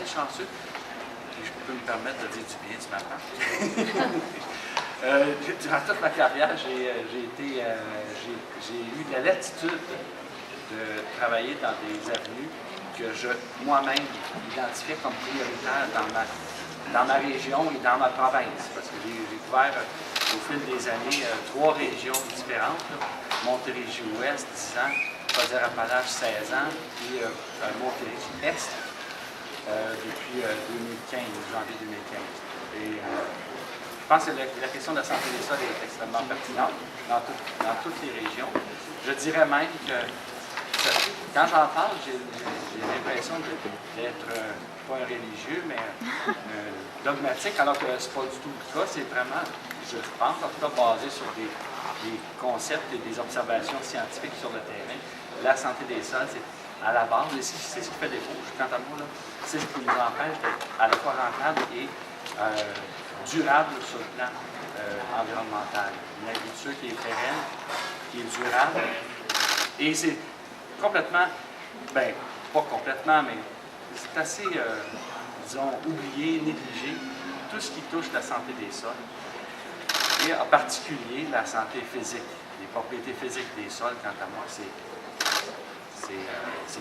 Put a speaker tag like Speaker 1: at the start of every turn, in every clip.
Speaker 1: été chanceux. Et je peux me permettre de dire du bien de ma part. Durant toute ma carrière, j'ai eu la latitude de travailler dans des avenues que moi-même identifiais comme prioritaires dans ma région et dans ma province. Parce que j'ai couvert au fil des années 3 régions différentes. Montérégie-Ouest, 10 ans, Chaudière-Appalaches, 16 ans, puis Montérégie-Est depuis 2015, janvier 2015. Et je pense que la question de la santé des sols est extrêmement pertinente dans toutes les régions. Je dirais même que quand j'en parle, j'ai l'impression d'être pas un religieux, mais dogmatique, alors que ce n'est pas du tout le cas. C'est vraiment, je pense, en tout cas basé sur des concepts et des observations scientifiques sur le terrain. La santé des sols, c'est à la base, et c'est ce qui fait défaut, quant à moi, c'est ce qui nous empêche d'être à la fois rentable et durable sur le plan environnemental. Une agriculture qui est pérenne, qui est durable, et c'est complètement, ben, pas complètement, mais c'est assez, disons, oublié, négligé, tout ce qui touche la santé des sols, et en particulier la santé physique, les propriétés physiques des sols, quant à moi, c'est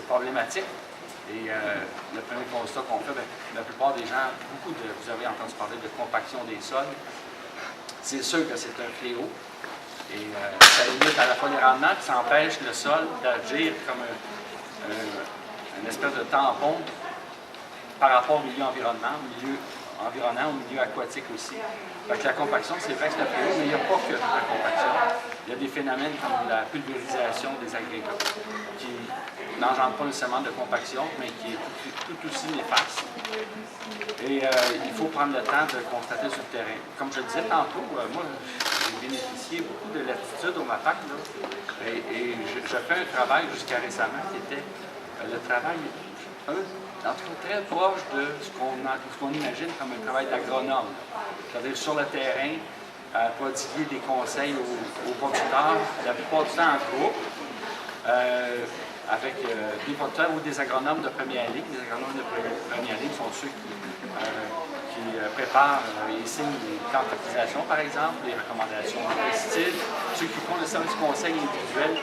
Speaker 1: problématique. Et le premier constat qu'on fait, bien, la plupart des gens, vous avez entendu parler de compaction des sols. C'est sûr que c'est un fléau. Et ça limite à la fois les rendements, puis ça empêche le sol d'agir comme une espèce de tampon par rapport au milieu environnant, au milieu aquatique aussi. Fait que la compaction, c'est vrai que c'est un fléau, mais il n'y a pas que la compaction. Il y a des phénomènes comme la pulvérisation des agrégats, qui n'engendre pas nécessairement de compaction, mais qui est tout aussi néfaste. Et il faut prendre le temps de constater sur le terrain. Comme je le disais tantôt, moi, j'ai bénéficié beaucoup de latitude au MAPAC, et je fais un travail jusqu'à récemment qui était le travail, en tout cas très proche de ce qu'on imagine comme un travail d'agronome. C'est-à-dire sur le terrain, prodiguer des conseils aux producteurs, la plupart du temps en groupe, avec des producteurs ou des agronomes de première ligne. Les agronomes de première ligne sont ceux qui préparent et signent les plans d'utilisation, par exemple, les recommandations de pesticides, ceux qui font le service conseil individuel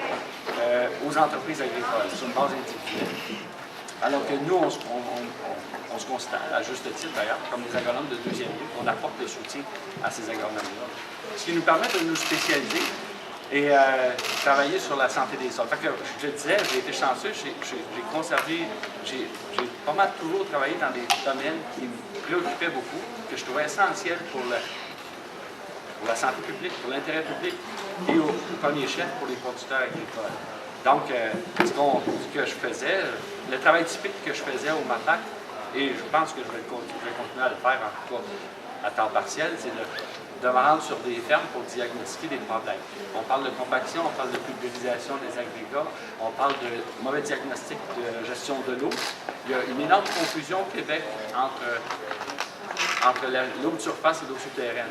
Speaker 1: aux entreprises agricoles, sur une base individuelle. Alors que nous, on se considère, à juste titre d'ailleurs, comme des agronomes de deuxième ligne, on apporte le soutien à ces agronomes-là. Ce qui nous permet de nous spécialiser et travailler sur la santé des sols. Fait que, je te disais, j'ai été chanceux, j'ai pas mal toujours travaillé dans des domaines qui me préoccupaient beaucoup, que je trouvais essentiels pour la santé publique, pour l'intérêt public et au premier chef pour les producteurs agricoles. Donc, ce que je faisais, le travail typique que je faisais au MAPAC, et je pense que je vais continuer à le faire, en tout cas à temps partiel, c'est de me rendre sur des fermes pour diagnostiquer des problèmes. On parle de compaction, on parle de pulvérisation des agrégats, on parle de mauvais diagnostic de gestion de l'eau. Il y a une énorme confusion au Québec entre l'eau de surface et l'eau souterraine.